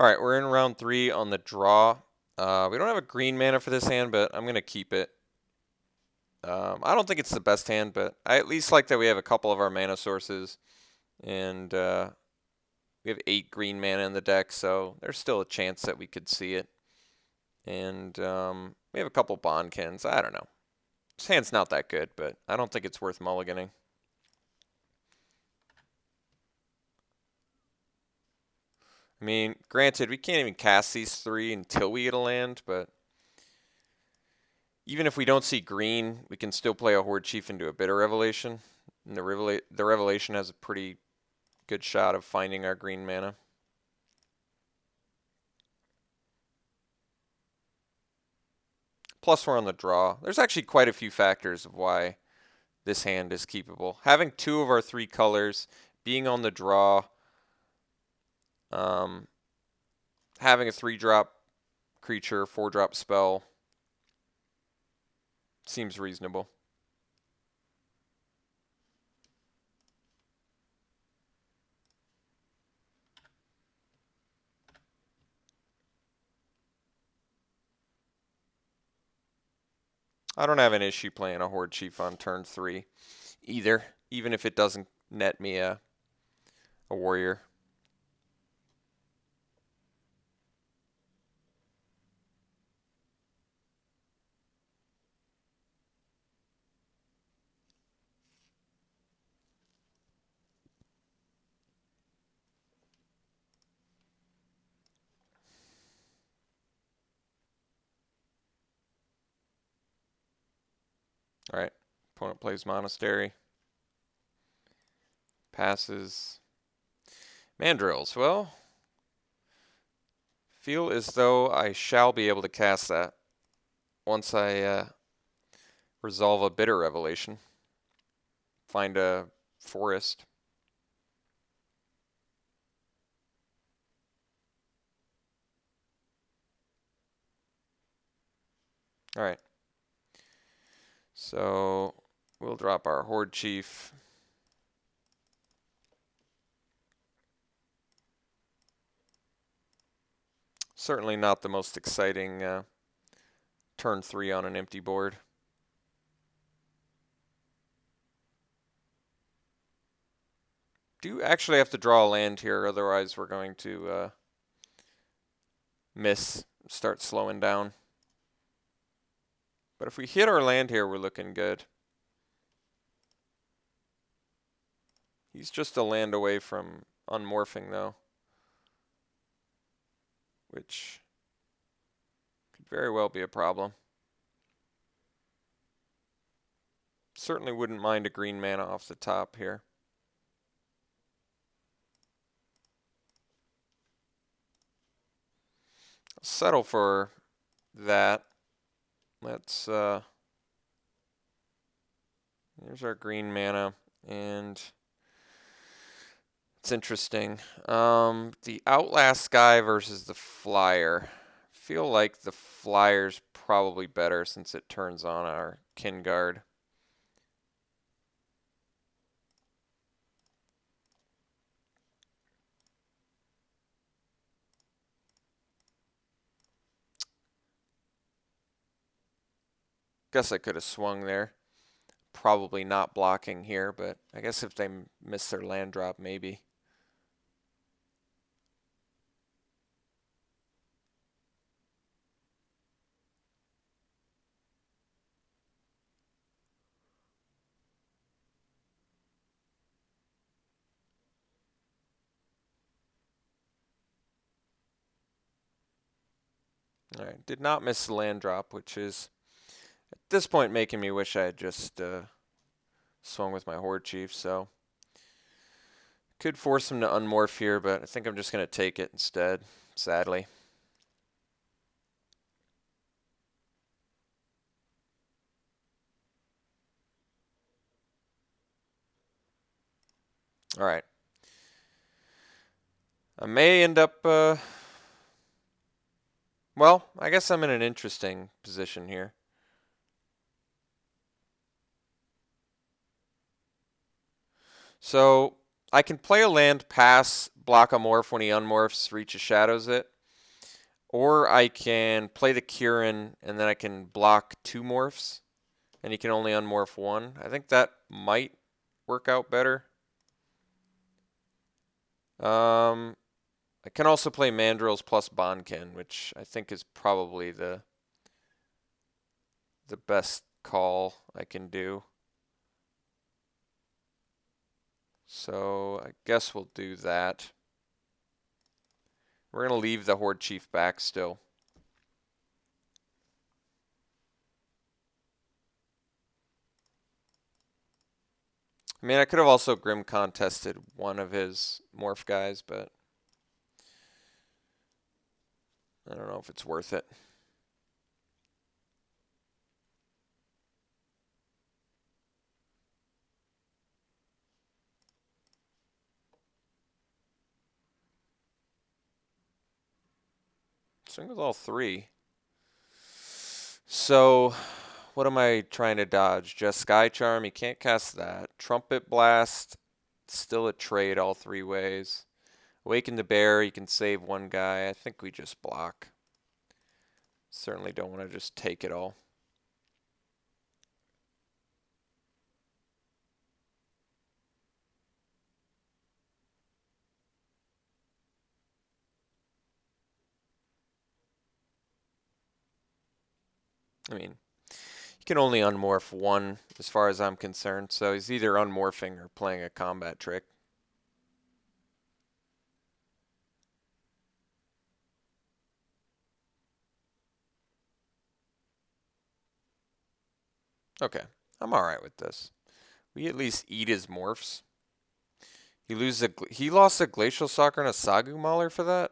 All right, we're in round 3 on the draw. We don't have a green mana for this hand, but I'm going to keep it. I don't think it's the best hand, but I at least like that we have a couple of our mana sources. And we have 8 green mana in the deck, so there's still a chance that we could see it. And we have a couple Bondkins. I don't know. This hand's not that good, but I don't think it's worth mulliganing. I mean, granted, we can't even cast these 3 until we get a land, but even if we don't see green, we can still play a Horde Chief into a Bitter Revelation. And the Revelation has a pretty good shot of finding our green mana. Plus we're on the draw. There's actually quite a few factors of why this hand is keepable. Having 2 of our 3 colors, being on the draw, having a 3-drop creature, 4-drop spell, seems reasonable. I don't have an issue playing a Horde Chief on turn 3 either, even if it doesn't net me a warrior. All right, opponent plays Monastery. Passes. Mandrills. Well, feel as though I shall be able to cast that once I resolve a Bitter Revelation. Find a forest. All right. So we'll drop our Horde Chief. Certainly not the most exciting turn 3 on an empty board. Do actually have to draw a land here, otherwise we're going to start slowing down. But if we hit our land here, we're looking good. He's just a land away from unmorphing, though, which could very well be a problem. Certainly wouldn't mind a green mana off the top here. I'll settle for that. Let's, here's our green mana, and it's interesting. The Outlast guy versus the Flyer. I feel like the Flyer's probably better since it turns on our Kin Guard. Guess I could have swung there. Probably not blocking here, but I guess if they miss their land drop, maybe. All right, did not miss the land drop, which is at this point making me wish I had just swung with my Horde Chief, so could force him to unmorph here, but I think I'm just going to take it instead, sadly. All right. I may end up, well, I guess I'm in an interesting position here. So I can play a land, pass, block a morph when he unmorphs, reach of shadows it. Or I can play the Kieran, and then I can block 2 morphs, and he can only unmorph 1. I think that might work out better. I can also play Mandrills plus Bonkin, which I think is probably the best call I can do. So I guess we'll do that. We're going to leave the Horde Chief back still. I mean, I could have also Grim Contested one of his morph guys, but I don't know if it's worth it. Swing with all 3. So, what am I trying to dodge? Just Sky Charm, he can't cast that. Trumpet Blast, still a trade all 3 ways. Awaken the Bear, you can save 1 guy. I think we just block. Certainly don't want to just take it all. I mean, he can only unmorph 1 as far as I'm concerned, so he's either unmorphing or playing a combat trick. Okay, I'm alright with this. We at least eat his morphs. He lost a Glacial Soccer and a Sagu Mauler for that?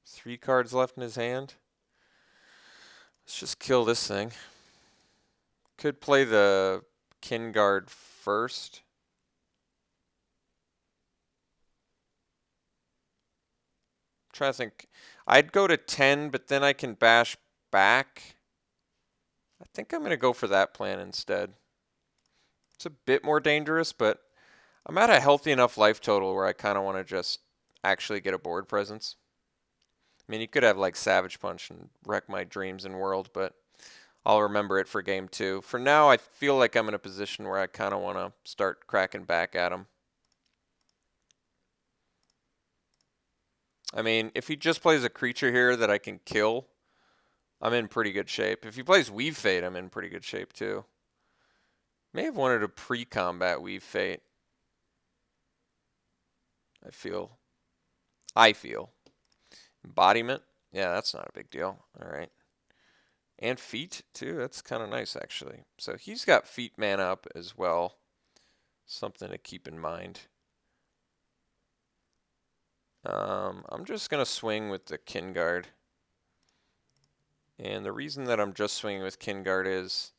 Three cards left in his hand. Let's just kill this thing. Could play the Kinguard first. Trying to think. I'd go to 10, but then I can bash back. I think I'm going to go for that plan instead. It's a bit more dangerous, but I'm at a healthy enough life total where I kind of want to just actually get a board presence. I mean, you could have like Savage Punch and wreck my dreams and world, but I'll remember it for game 2. For now, I feel like I'm in a position where I kind of want to start cracking back at him. I mean, if he just plays a creature here that I can kill, I'm in pretty good shape. If he plays Weave Fate, I'm in pretty good shape too. May have wanted a pre-combat Weave Fate. I feel. Embodiment? Yeah, that's not a big deal. All right. And feet too. That's kind of nice actually. So he's got feet mana up as well. Something to keep in mind. I'm just going to swing with the Kinguard. And the reason that I'm just swinging with Kinguard is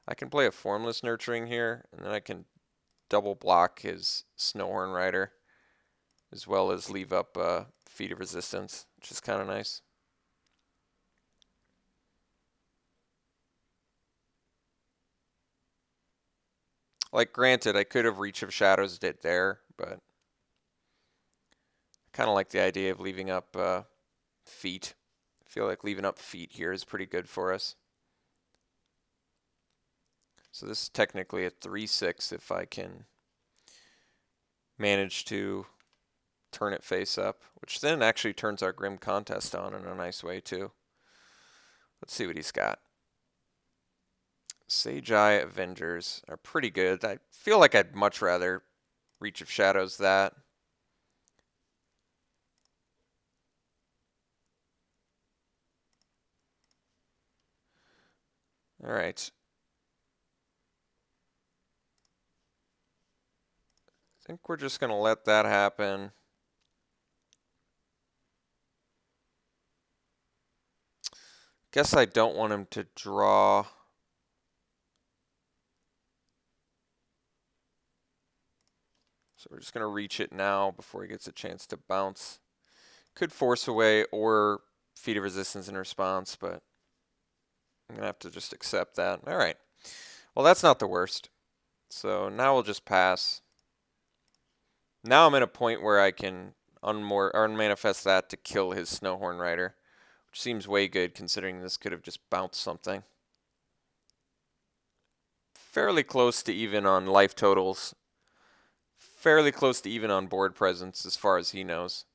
I can play a Formless Nurturing here, and then I can double block his Snowhorn Rider, as well as leave up Feet of Resistance, which is kind of nice. Like, granted, I could have Reach of Shadows it there, but I kind of like the idea of leaving up Feet. I feel like leaving up Feet here is pretty good for us. So this is technically a 3/6 if I can manage to turn it face up, which then actually turns our Grim Contest on in a nice way too. Let's see what he's got. Sage Eye Avengers are pretty good. I feel like I'd much rather Reach of Shadows that. All right. I think we're just going to let that happen. Guess I don't want him to draw. So we're just going to reach it now before he gets a chance to bounce. Could Force Away or Feet of Resistance in response, but I'm going to have to just accept that. All right. Well, that's not the worst. So now we'll just pass. Now I'm at a point where I can unmanifest that to kill his Snowhorn Rider, which seems way good considering this could have just bounced something. Fairly close to even on life totals. Fairly close to even on board presence as far as he knows.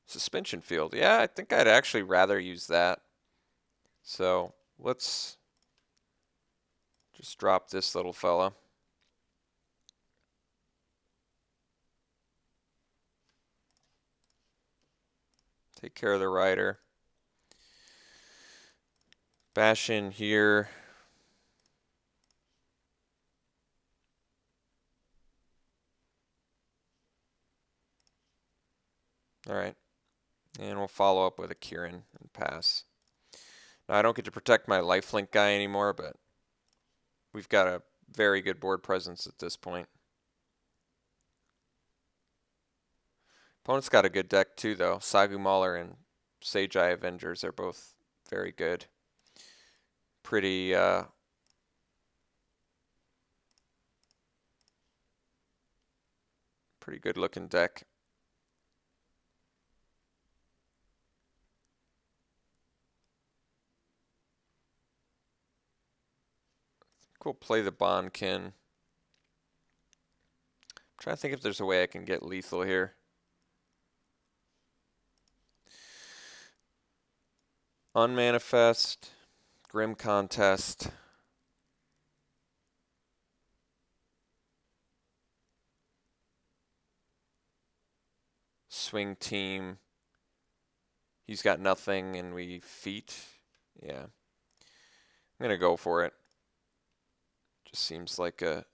Suspension field. Yeah, I think I'd actually rather use that. So let's just drop this little fella. Take care of the rider. Bash in here. All right. And we'll follow up with a Kieran and pass. Now, I don't get to protect my lifelink guy anymore, but we've got a very good board presence at this point. Opponent's got a good deck too, though. Sagu Mauler and Sage Eye Avengers are both very good. Pretty good looking deck. We'll play the Bonkin. I'm trying to think if there's a way I can get lethal here. Unmanifest, Grim Contest. Swing Team. He's got nothing and we feat. Yeah. I'm going to go for it. Just seems like a...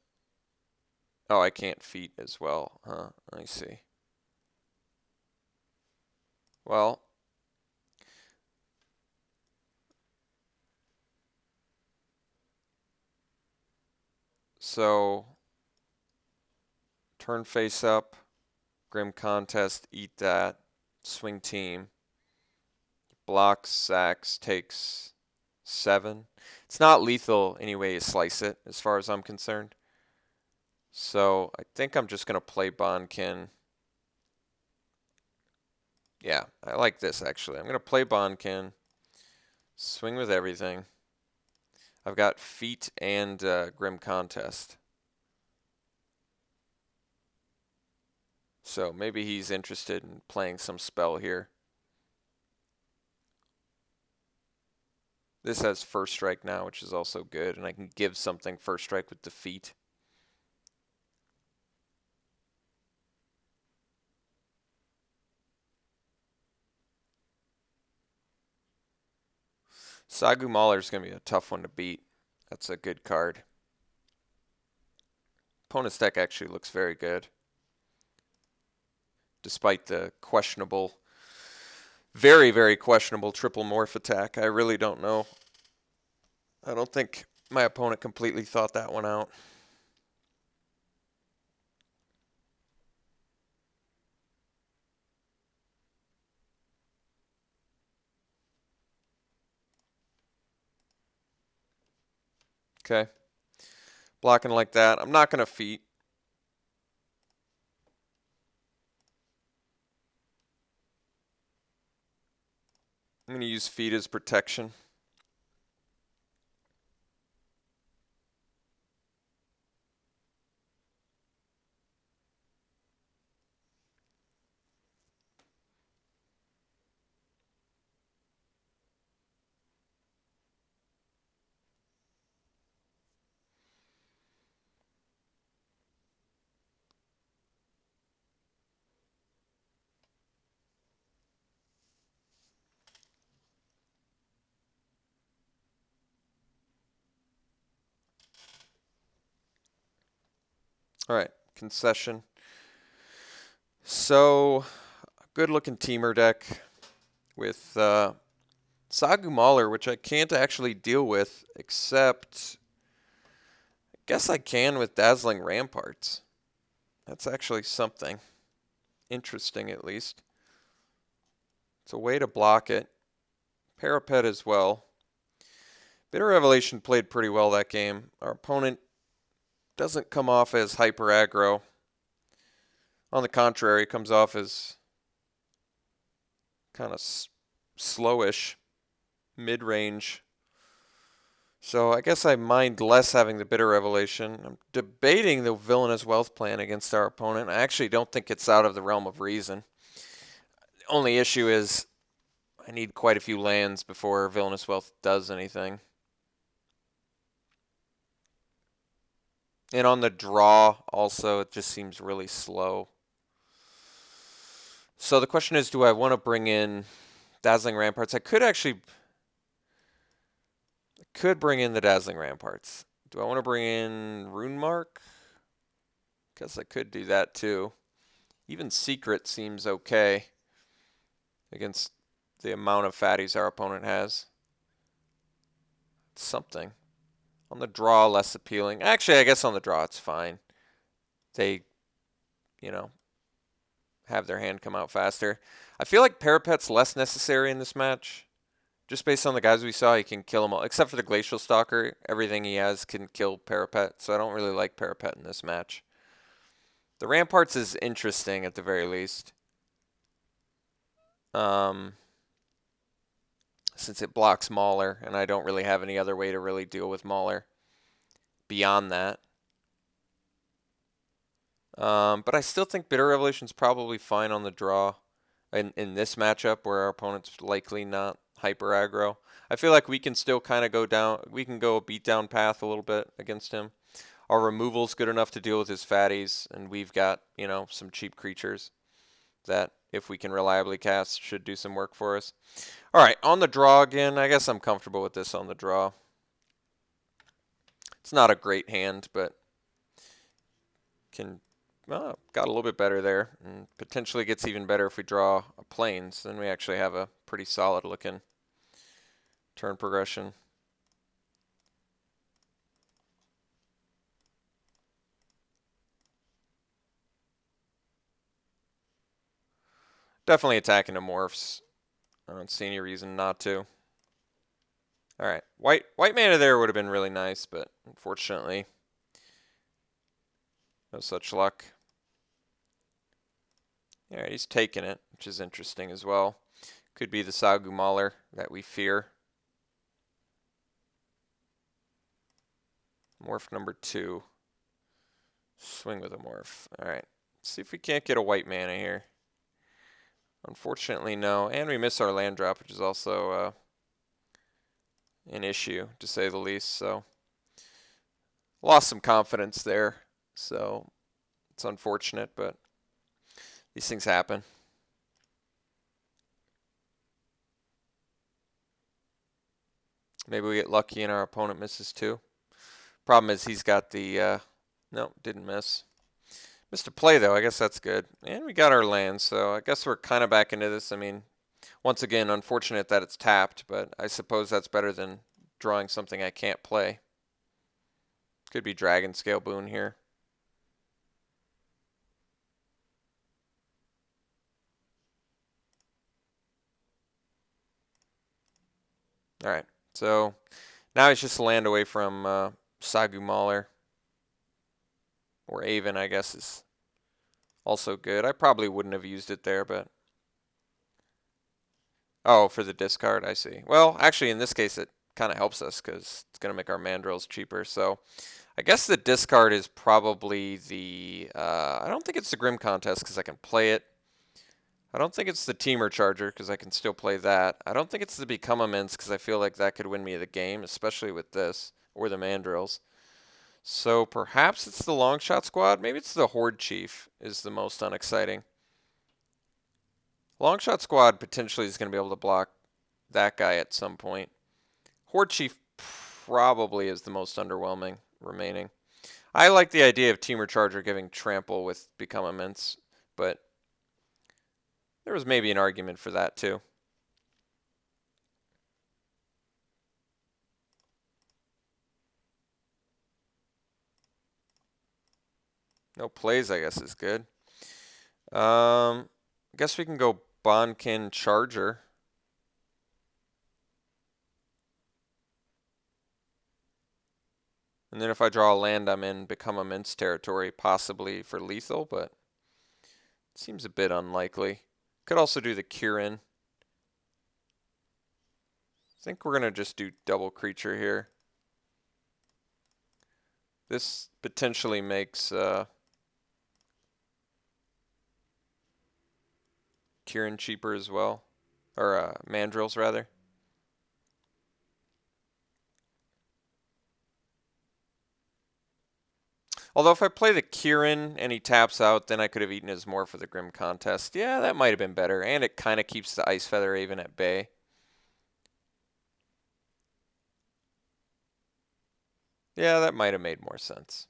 Oh, I can't feat as well, huh? I see. Well, so turn face up, Grim Contest, eat that, Swing Team, blocks, sacks, takes 7. It's not lethal any way you slice it, as far as I'm concerned. So I think I'm just going to play Bonkin. Yeah, I like this actually. I'm going to play Bonkin, swing with everything. I've got feat and Grim Contest. So maybe he's interested in playing some spell here. This has first strike now, which is also good, and I can give something first strike with defeat. Sagu Mauler is going to be a tough one to beat. That's a good card. Opponent's deck actually looks very good, despite the questionable, very, very questionable triple morph attack. I really don't know. I don't think my opponent completely thought that one out. Okay. Blocking like that. I'm not going to feat. I'm going to use feat as protection. All right, concession. So, good looking teamer deck with Sagu Mauler, which I can't actually deal with, except I guess I can with Dazzling Ramparts. That's actually something interesting, at least. It's a way to block it. Parapet as well. Bitter Revelation played pretty well that game. Our opponent doesn't come off as hyper aggro. On the contrary, comes off as kind of slowish, mid-range. So I guess I mind less having the Bitter Revelation. I'm debating the Villainous Wealth plan against our opponent. I actually don't think it's out of the realm of reason. The only issue is I need quite a few lands before Villainous Wealth does anything. And on the draw, also, it just seems really slow. So the question is, do I want to bring in Dazzling Ramparts? I could bring in the Dazzling Ramparts. Do I want to bring in Rune Mark? Guess I could do that too. Even Secret seems okay against the amount of fatties our opponent has. It's something. On the draw, less appealing. Actually, I guess on the draw it's fine. They, have their hand come out faster. I feel like Parapet's less necessary in this match. Just based on the guys we saw, he can kill them all. Except for the Glacial Stalker, everything he has can kill Parapet. So I don't really like Parapet in this match. The Ramparts is interesting at the very least. Since it blocks Mauler, and I don't really have any other way to really deal with Mauler beyond that. But I still think Bitter Revolution's probably fine on the draw in this matchup where our opponent's likely not hyper aggro. I feel like we can still kind of go down. We can go a beatdown path a little bit against him. Our removal's good enough to deal with his fatties, and we've got, some cheap creatures that, if we can reliably cast, should do some work for us. All right, on the draw again. I guess I'm comfortable with this on the draw. It's not a great hand, but got a little bit better there, and potentially gets even better if we draw a Plains. Then we actually have a pretty solid looking turn progression. Definitely attacking the morphs. I don't see any reason not to. All right, white mana there would have been really nice, but unfortunately, no such luck. All right, he's taking it, which is interesting as well. Could be the Sagu Mauler that we fear. Morph number 2. Swing with a morph. All right, let's see if we can't get a white mana here. Unfortunately, no. And we miss our land drop, which is also an issue, to say the least. So, lost some confidence there. So, it's unfortunate, but these things happen. Maybe we get lucky and our opponent misses too. Problem is he's got the... no, didn't miss. Missed a play, though. I guess that's good. And we got our land, so I guess we're kind of back into this. I mean, once again, unfortunate that it's tapped, but I suppose that's better than drawing something I can't play. Could be Dragon Scale Boon here. All right, so now it's just a land away from Sagu Mauler. Or Avon, I guess, is also good. I probably wouldn't have used it there, but... Oh, for the discard, I see. Well, actually, in this case, it kind of helps us because it's going to make our mandrills cheaper. So I guess the discard is probably the... I don't think it's the Grim Contest because I can play it. I don't think it's the Teamer Charger because I can still play that. I don't think it's the Become Immense because I feel like that could win me the game, especially with this, or the mandrills. So perhaps it's the Longshot Squad. Maybe it's the Horde Chief is the most unexciting. Longshot Squad potentially is going to be able to block that guy at some point. Horde Chief probably is the most underwhelming remaining. I like the idea of Teamer Charger giving Trample with Become Immense, but there was maybe an argument for that too. No plays, I guess, is good. I guess we can go Bonkin Charger. And then if I draw a land, I'm in Become Immense territory, possibly for lethal, but it seems a bit unlikely. Could also do the Kirin. I think we're going to just do double creature here. This potentially makes Kirin cheaper as well. Or Mandrills, rather. Although if I play the Kirin and he taps out, then I could have eaten his more for the Grim Contest. Yeah, that might have been better. And it kind of keeps the Ice Feather Raven at bay. Yeah, that might have made more sense.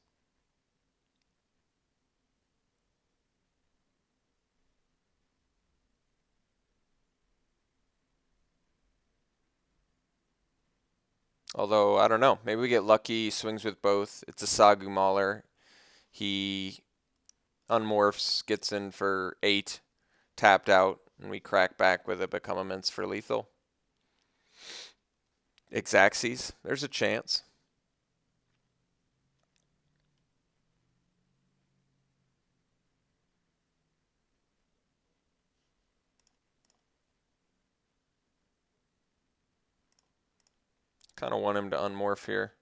Although, I don't know. Maybe we get lucky, swings with both. It's a Sagu Mauler. He unmorphs, gets in for 8, tapped out, and we crack back with a Become Immense for lethal. Xaxes, there's a chance. Kind of want him to unmorph here.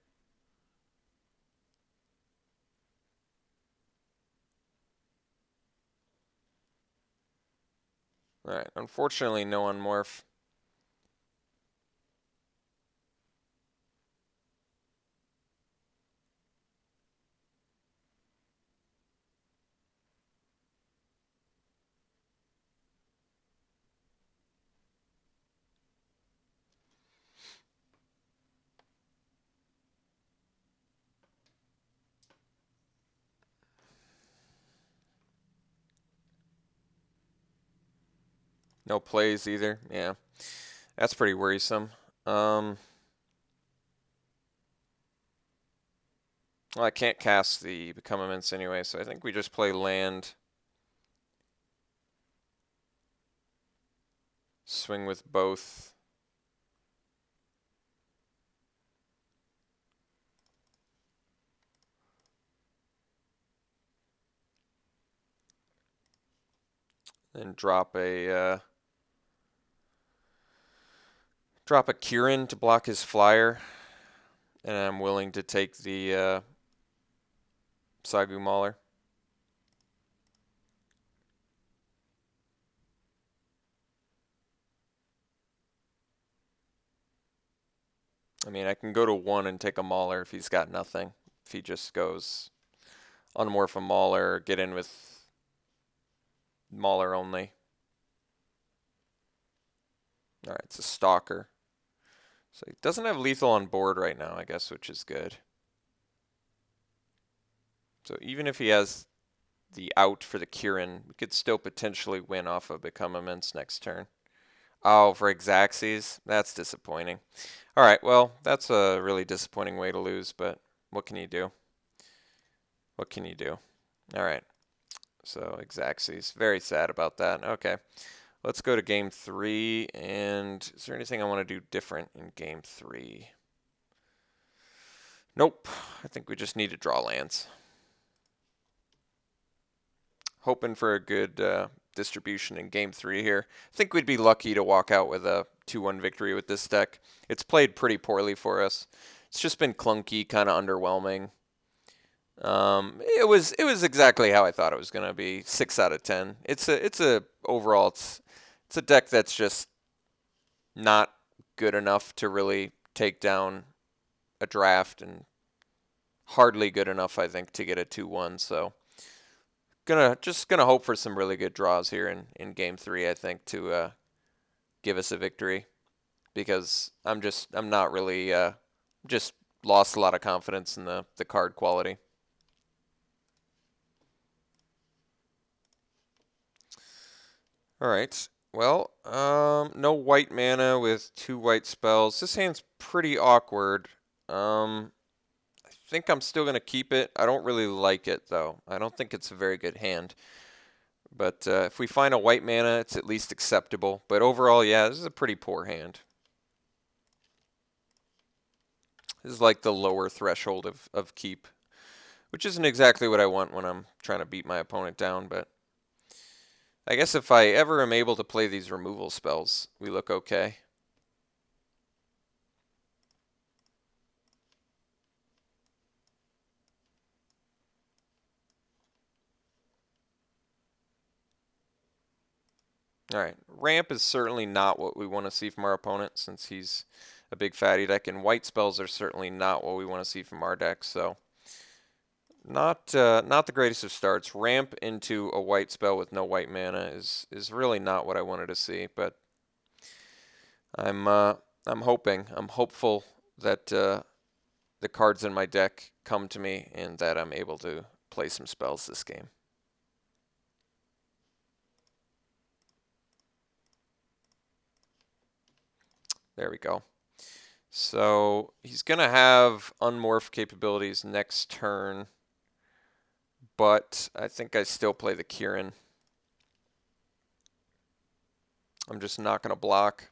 Alright, unfortunately no unmorph. No plays either. Yeah, that's pretty worrisome. Well, I can't cast the Become Immense anyway, so I think we just play land. Swing with both. And drop a Kirin to block his flyer. And I'm willing to take the Sagu Mauler. I mean, I can go to 1 and take a Mauler if he's got nothing. If he just goes unmorph a Mauler, get in with Mauler only. Alright, it's a Stalker. So he doesn't have lethal on board right now, I guess, which is good. So even if he has the out for the Kirin, we could still potentially win off of Become Immense next turn. Oh, for Xaxes? That's disappointing. Alright, well, that's a really disappointing way to lose, but what can you do? What can you do? Alright, so Xaxes. Very sad about that. Okay, let's go to game 3, and is there anything I want to do different in game 3? Nope, I think we just need to draw lands. Hoping for a good distribution in game 3 here. I think we'd be lucky to walk out with a 2-1 victory with this deck. It's played pretty poorly for us. It's just been clunky, kind of underwhelming. It was exactly how I thought it was going to be. 6 out of 10. It's a deck that's just not good enough to really take down a draft, and hardly good enough, I think, to get a 2-1. So just gonna hope for some really good draws here in game 3, I think, to give us a victory, because I'm not really just lost a lot of confidence in the card quality. All right. Well, no white mana with 2 white spells. This hand's pretty awkward. I think I'm still going to keep it. I don't really like it, though. I don't think it's a very good hand. But if we find a white mana, it's at least acceptable. But overall, yeah, this is a pretty poor hand. is like the lower threshold of keep, which isn't exactly what I want when I'm trying to beat my opponent down, but I guess if I ever am able to play these removal spells, we look okay. Alright, ramp is certainly not what we want to see from our opponent since he's a big fatty deck, and white spells are certainly not what we want to see from our deck, so not the greatest of starts. Ramp into a white spell with no white mana is really not what I wanted to see, but I'm hopeful that the cards in my deck come to me and that I'm able to play some spells this game. There we go. So he's going to have unmorph capabilities next turn, but I think I still play the Kieran. I'm just not going to block.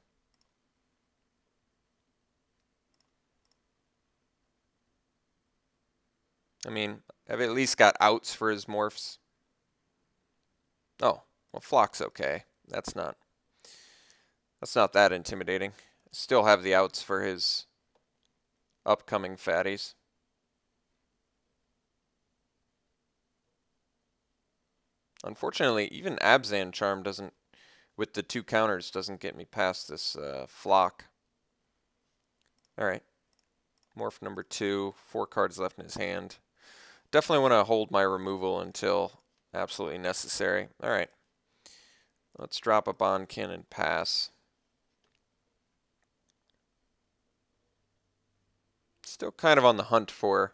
I mean, I've at least got outs for his morphs. Oh, well, Flock's okay. That's not that intimidating. Still have the outs for his upcoming fatties. Unfortunately, even Abzan Charm doesn't, with the 2 counters, doesn't get me past this Flock. Alright. Morph number 2, 4 cards left in his hand. Definitely want to hold my removal until absolutely necessary. Alright. Let's drop a Bondkin and pass. Still kind of on the hunt for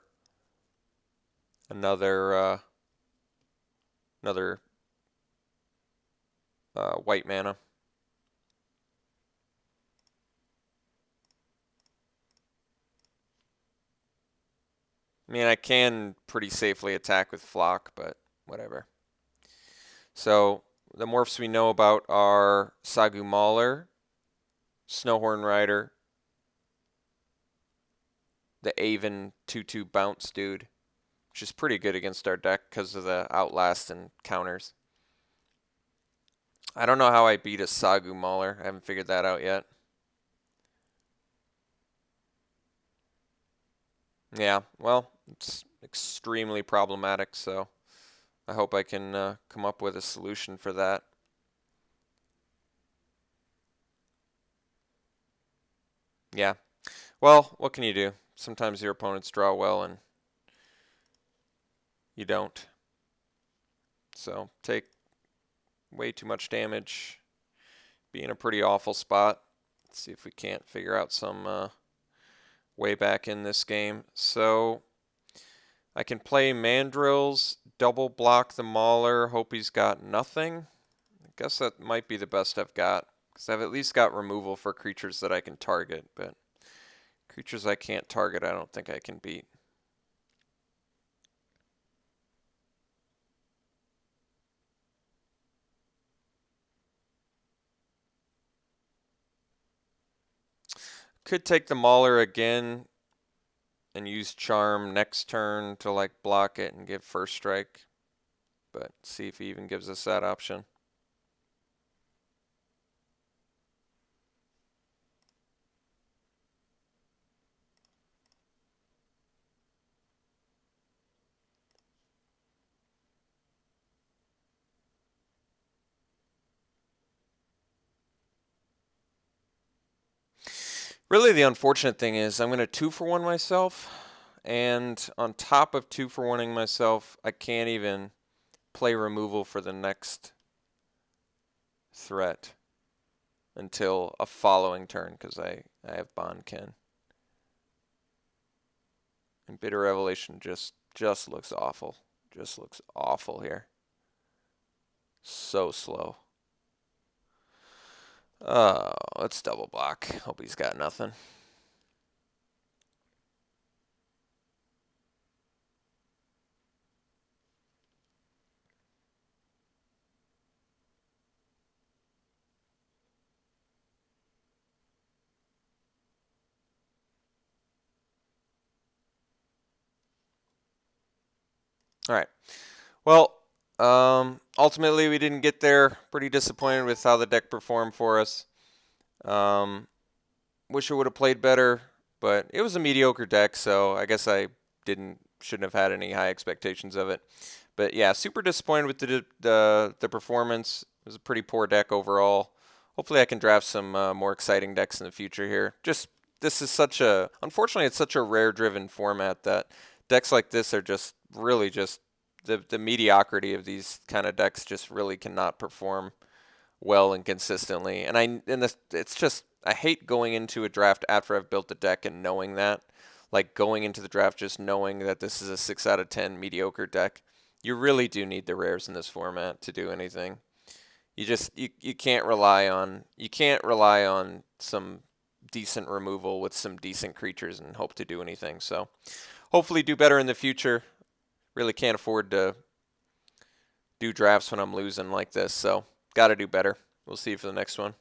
another white mana. I mean, I can pretty safely attack with Flock, but whatever. So the morphs we know about are Sagu Mauler, Snowhorn Rider, the Aven 2/2 bounce dude, which is pretty good against our deck because of the outlast and counters. I don't know how I beat a Sagu Mauler. I haven't figured that out yet. Yeah, well, it's extremely problematic, so I hope I can come up with a solution for that. Yeah. Well, what can you do? Sometimes your opponents draw well and you don't. So take way too much damage. Be in a pretty awful spot. Let's see if we can't figure out some way back in this game. So I can play Mandrills, double block the Mauler, hope he's got nothing. I guess that might be the best I've got, because I've at least got removal for creatures that I can target, but creatures I can't target I don't think I can beat. Could take the Mauler again and use Charm next turn to like block it and give first strike, but see if he even gives us that option. Really, the unfortunate thing is I'm going to 2-for-1 myself, and on top of 2-for-1ing myself, I can't even play removal for the next threat until a following turn, because I have Bondkin. And Bitter Revelation just looks awful. Just looks awful here. So slow. Let's double block. Hope he's got nothing. All right. Well, ultimately we didn't get there. Pretty disappointed with how the deck performed for us. Um, Wish I would have played better, but it was a mediocre deck, so I guess I shouldn't have had any high expectations of it. But yeah, super disappointed with the performance. It was a pretty poor deck overall. Hopefully, I can draft some more exciting decks in the future here. Just this is such a unfortunately, it's such a rare driven format that decks like this are just really just the mediocrity of these kind of decks just really cannot perform well and consistently. It's just I hate going into a draft after I've built the deck and knowing that. Like going into the draft just knowing that this is a 6 out of 10 mediocre deck. You really do need the rares in this format to do anything. You can't rely on some decent removal with some decent creatures and hope to do anything. So hopefully do better in the future. Really can't afford to do drafts when I'm losing like this, so got to do better. We'll see you for the next one.